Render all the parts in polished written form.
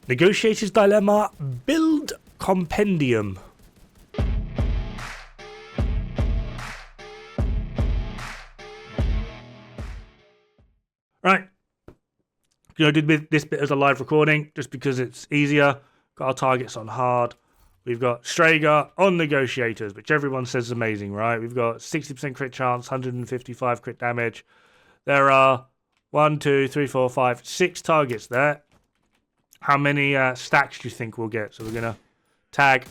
Negotiators Dilema, build Compendium. Right. I did this bit as a live recording just because it's easier. Got our targets on hard. We've got Strager on Negotiators, which everyone says is amazing, right? We've got 60% crit chance, 155 crit damage. There are 6 targets there. How many stacks do you think we'll get? So we're going to tag.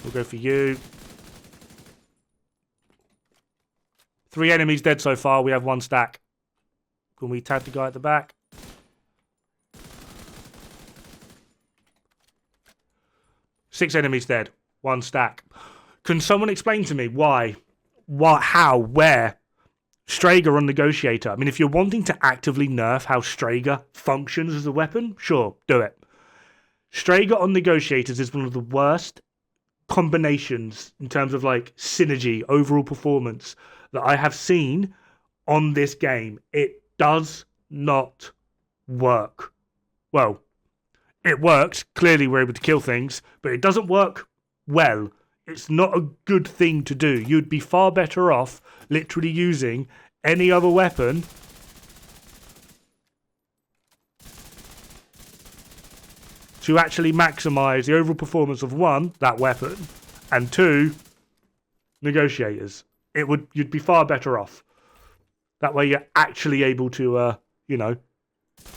We'll go for you. 3 enemies dead so far. We have 1 stack. Can we tag the guy at the back? Six enemies dead. 1 stack. Can someone explain to me why? What? How? Where? Strager on Negotiator. I mean, if you're wanting to actively nerf how Strager functions as a weapon, sure, do it. Strager on Negotiators is one of the worst combinations in terms of like synergy, overall performance that I have seen on this game. It does not work. Well, it works. Clearly, we're able to kill things, but it doesn't work well. It's not a good thing to do. You'd be far better off literally using any other weapon to actually maximize the overall performance of 1, that weapon, and 2, Negotiators. You'd be far better off. That way you're actually able to,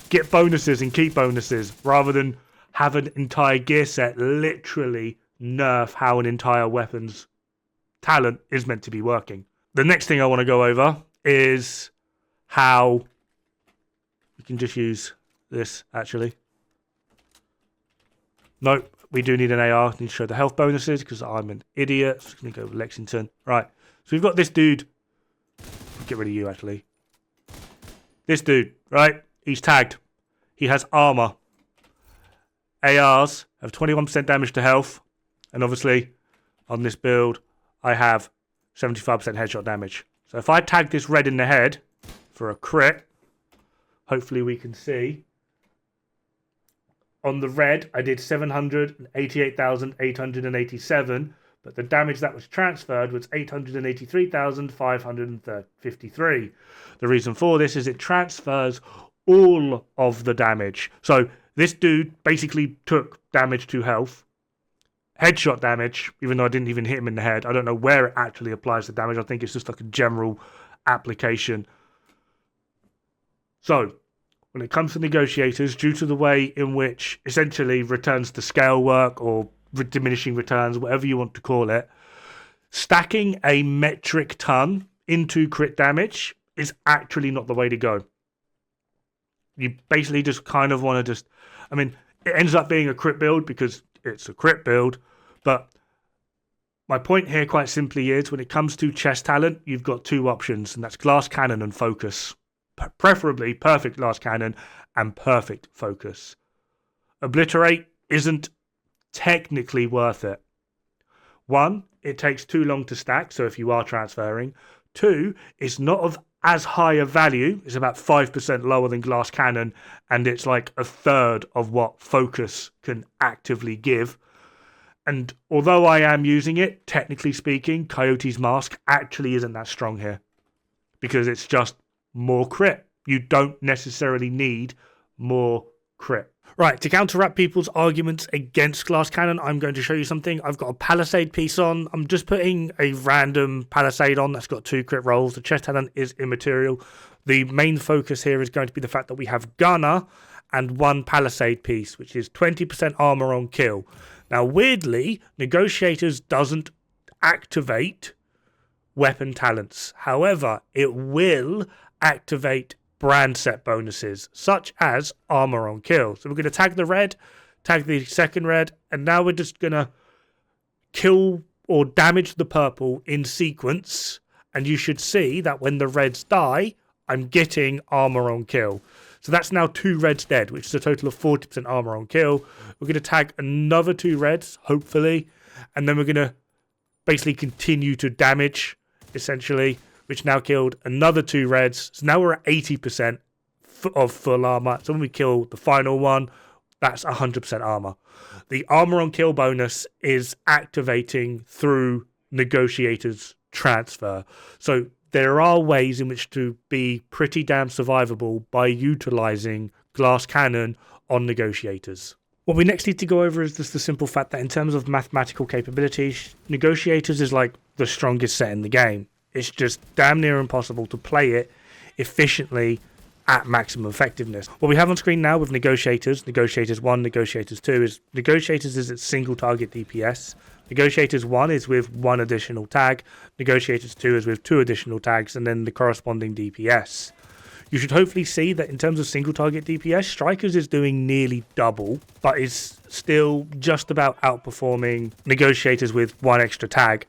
get bonuses and keep bonuses rather than have an entire gear set literally nerf how an entire weapon's talent is meant to be working. The next thing I want to go over is how we can just use this actually. Nope, we do need an AR. Need to show the health bonuses because I'm an idiot. Just going to go with Lexington. Right, so we've got this dude. Get rid of you actually. This dude, right? He's tagged. He has armor. ARs have 21% damage to health. And obviously, on this build, I have 75% headshot damage. So if I tag this red in the head for a crit, hopefully we can see. On the red, I did 788,887, but the damage that was transferred was 883,553. The reason for this is it transfers all of the damage. So this dude basically took damage to health, headshot damage, even though I didn't even hit him in the head. I don't know where it actually applies the damage. I think it's just like a general application. So when it comes to Negotiators, due to the way in which essentially returns to scale work or diminishing returns, whatever you want to call it, stacking a metric ton into crit damage is actually not the way to go. You basically just kind of want to it ends up being a crit build because it's a crit build, but my point here quite simply is when it comes to chest talent, you've got 2 options, and that's glass cannon and focus. Preferably perfect glass cannon and perfect focus. Obliterate isn't technically worth it. 1, it takes too long to stack, so if you are transferring. 2, it's not of as high a value. It's about 5% lower than glass cannon, and it's like a third of what focus can actively give. And although I am using it, technically speaking, Coyote's Mask actually isn't that strong here because it's just more crit. You don't necessarily need more crit. Right, to counteract people's arguments against glass cannon, I'm going to show you something. I've got a palisade piece on. I'm just putting a random palisade on that's got 2 crit rolls. The chest talent is immaterial. The main focus here is going to be the fact that we have gunner and 1 palisade piece, which is 20% armor on kill. Now, weirdly, Negotiators doesn't activate weapon talents. However, it will activate brand set bonuses, such as armor on kill. So we're going to tag the red, tag the second red, and now we're just going to kill or damage the purple in sequence. And you should see that when the reds die, I'm getting armor on kill. So that's now 2 reds dead, which is a total of 40% armor on kill. We're going to tag another 2 reds, hopefully, and then we're going to basically continue to damage, essentially, which now killed another 2 reds. So now we're at 80%, of full armor. So when we kill the final one, that's 100% armor. The armor on kill bonus is activating through Negotiator's transfer. So there are ways in which to be pretty damn survivable by utilizing glass cannon on Negotiators. What we next need to go over is just the simple fact that in terms of mathematical capabilities, Negotiators is like the strongest set in the game. It's just damn near impossible to play it efficiently at maximum effectiveness. What we have on screen now with Negotiators, Negotiators 1, Negotiators 2, is Negotiators is its single target DPS. Negotiators 1 is with 1 additional tag, Negotiators 2 is with 2 additional tags, and then the corresponding DPS. You should hopefully see that in terms of single target DPS, Strikers is doing nearly double, but is still just about outperforming Negotiators with 1 extra tag.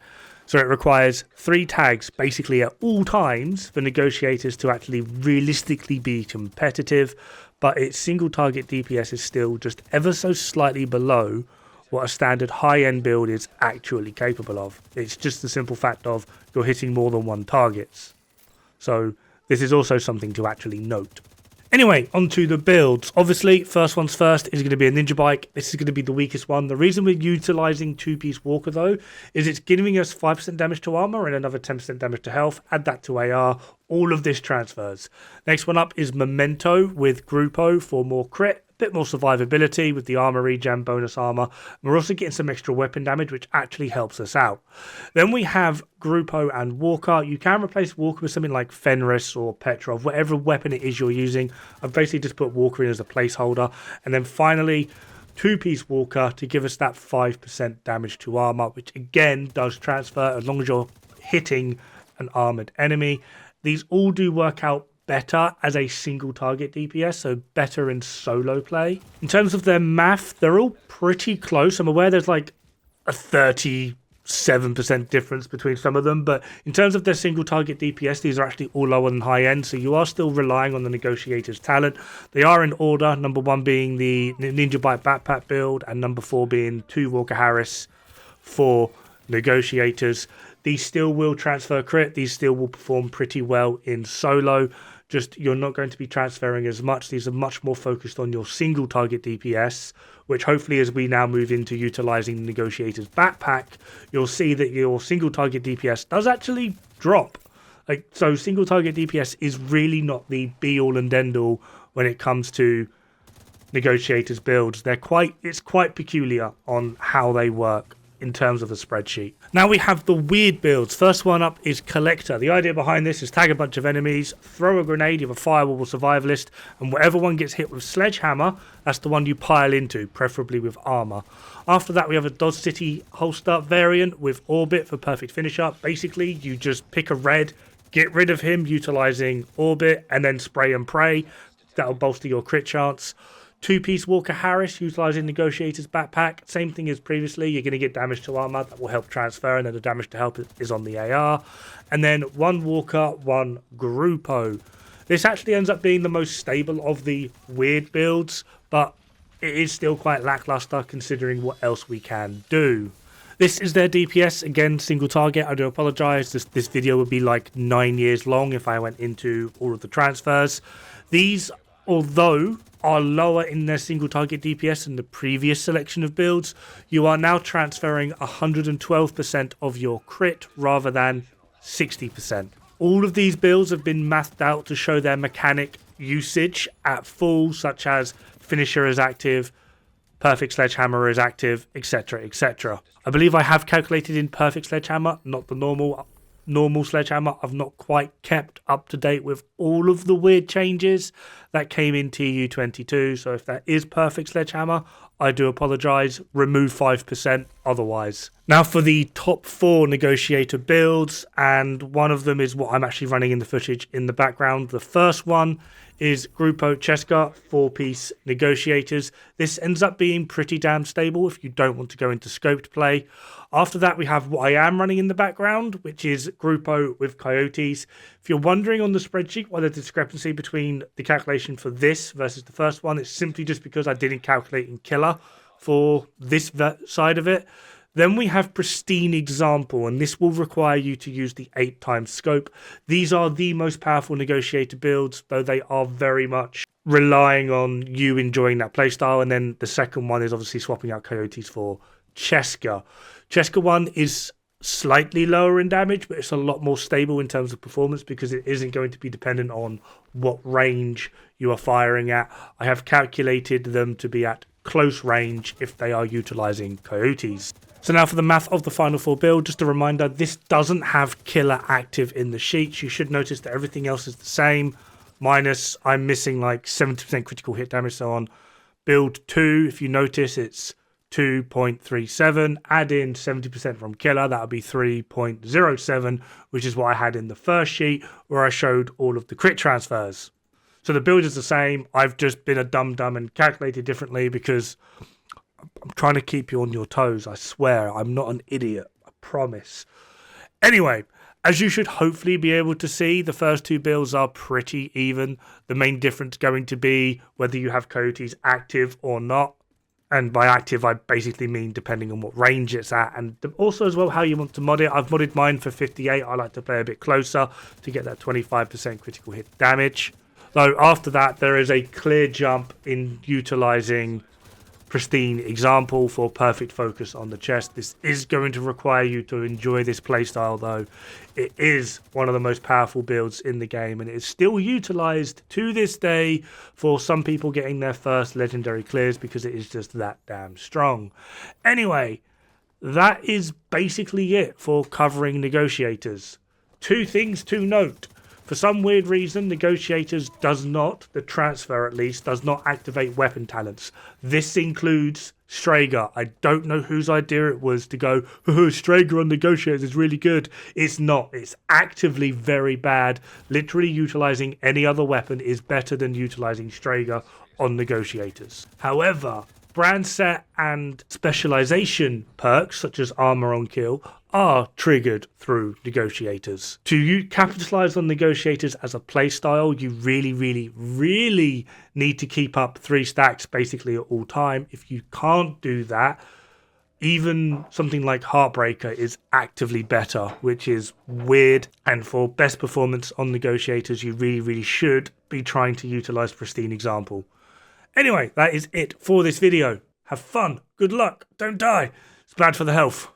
So it requires 3 tags basically at all times for Negotiators to actually realistically be competitive, but its single target DPS is still just ever so slightly below what a standard high-end build is actually capable of. It's just the simple fact of you're hitting more than 1 target. So this is also something to actually note. Anyway, onto the builds. Obviously, first one's first is going to be a ninja bike. This is going to be the weakest one. The reason we're utilizing 2-piece walker though is it's giving us 5% damage to armor and another 10% damage to health. Add that to AR. All of this transfers. Next one up is Memento with Gruppo for more crit. Bit more survivability with the armor regen, bonus armor. We're also getting some extra weapon damage, which actually helps us out. Then we have Gruppo and Walker. You can replace Walker with something like Fenris or Petrov, whatever weapon it is you're using. I've basically just put Walker in as a placeholder. And then finally, 2-piece Walker to give us that 5% damage to armor, which again does transfer as long as you're hitting an armored enemy. These all do work out better as a single target DPS, so better in solo play. In terms of their math, they're all pretty close. I'm aware there's like a 37% difference between some of them, but in terms of their single target DPS, these are actually all lower than high end, so you are still relying on the Negotiators talent. They are in order, number 1 being the Ninja Bike Backpack build, and number 4 being 2 Walker Harris for Negotiators. These still will transfer crit, these still will perform pretty well in solo. Just you're not going to be transferring as much. These are much more focused on your single target DPS, which hopefully as we now move into utilizing the Negotiators backpack, you'll see that your single target DPS does actually drop. So single target DPS is really not the be all and end all when it comes to Negotiators builds. It's quite peculiar on how they work in terms of a spreadsheet. Now we have the weird builds. First one up is Collector. The idea behind this is tag a bunch of enemies, throw a grenade, you have a firewall or survivalist, and whatever one gets hit with Sledgehammer, that's the one you pile into, preferably with armor. After that we have a Dodge City holster variant with Orbit for perfect finish up. Basically you just pick a red, get rid of him utilizing Orbit, and then spray and pray. That'll bolster your crit chance. 2-piece Walker Harris utilizing Negotiators backpack. Same thing as previously. You're going to get damage to armor. That will help transfer, and then the damage to help is on the AR. And then 1 Walker, 1 Gruppo. This actually ends up being the most stable of the weird builds, but it is still quite lackluster considering what else we can do. This is their DPS. Again, single target. I do apologize. This video would be like 9 years long if I went into all of the transfers. These, although are lower in their single target DPS than the previous selection of builds, you are now transferring 112% of your crit rather than 60%. All of these builds have been mathed out to show their mechanic usage at full, such as Finisher is active, Perfect Sledgehammer is active, etc, etc. I believe I have calculated in Perfect Sledgehammer, not the normal Sledgehammer. I've not quite kept up to date with all of the weird changes that came in TU22, so if that is Perfect Sledgehammer, I do apologise. Remove 5% otherwise. Now for the top 4 Negotiator builds, and one of them is what I'm actually running in the footage in the background. The first one is Gruppo Cheska 4-piece Negotiators. This ends up being pretty damn stable if you don't want to go into scoped play. After that, we have what I am running in the background, which is Gruppo with Coyotes. If you're wondering on the spreadsheet why the discrepancy between the calculation for this versus the first one, it's simply just because I didn't calculate in Killer for this side of it. Then we have Pristine Example, and this will require you to use the 8 times scope. These are the most powerful Negotiator builds, though they are very much relying on you enjoying that playstyle. And then the second one is obviously swapping out Coyotes for Cheska. Cheska 1 is slightly lower in damage, but it's a lot more stable in terms of performance because it isn't going to be dependent on what range you are firing at. I have calculated them to be at close range if they are utilizing Coyotes. So now for the math of the final 4 build, just a reminder, this doesn't have Killer active in the sheets. You should notice that everything else is the same, minus I'm missing like 70% critical hit damage. So on build 2, if you notice, it's 2.37, add in 70% from Killer, that would be 3.07, which is what I had in the first sheet where I showed all of the crit transfers. So the build is the same. I've just been a dum-dum and calculated differently because I'm trying to keep you on your toes. I swear, I'm not an idiot. I promise. Anyway, as you should hopefully be able to see, the first 2 builds are pretty even. The main difference going to be whether you have Coyotes active or not. And by active, I basically mean depending on what range it's at. And also as well, how you want to mod it. I've modded mine for 58. I like to play a bit closer to get that 25% critical hit damage. Though after that, there is a clear jump in utilizing Pristine Example for perfect focus on the chest. This is going to require you to enjoy this playstyle, though. It is one of the most powerful builds in the game, and it is still utilized to this day for some people getting their first legendary clears because it is just that damn strong. Anyway, that is basically it for covering Negotiators. 2 things to note. For some weird reason, Negotiators does not, the transfer at least, does not activate weapon talents. This includes Strager. I don't know whose idea it was to go, Strager on Negotiators is really good. It's not. It's actively very bad. Literally utilizing any other weapon is better than utilizing Strager on Negotiators. However, brand set and specialization perks such as armor on kill are triggered through Negotiators. To capitalize on Negotiators as a playstyle, you really need to keep up 3 stacks basically at all time. If you can't do that, even something like Heartbreaker is actively better, which is weird. And for best performance on Negotiators, you really should be trying to utilize Pristine Example. Anyway, that is it for this video. Have fun, good luck, don't die. It's bad for the health.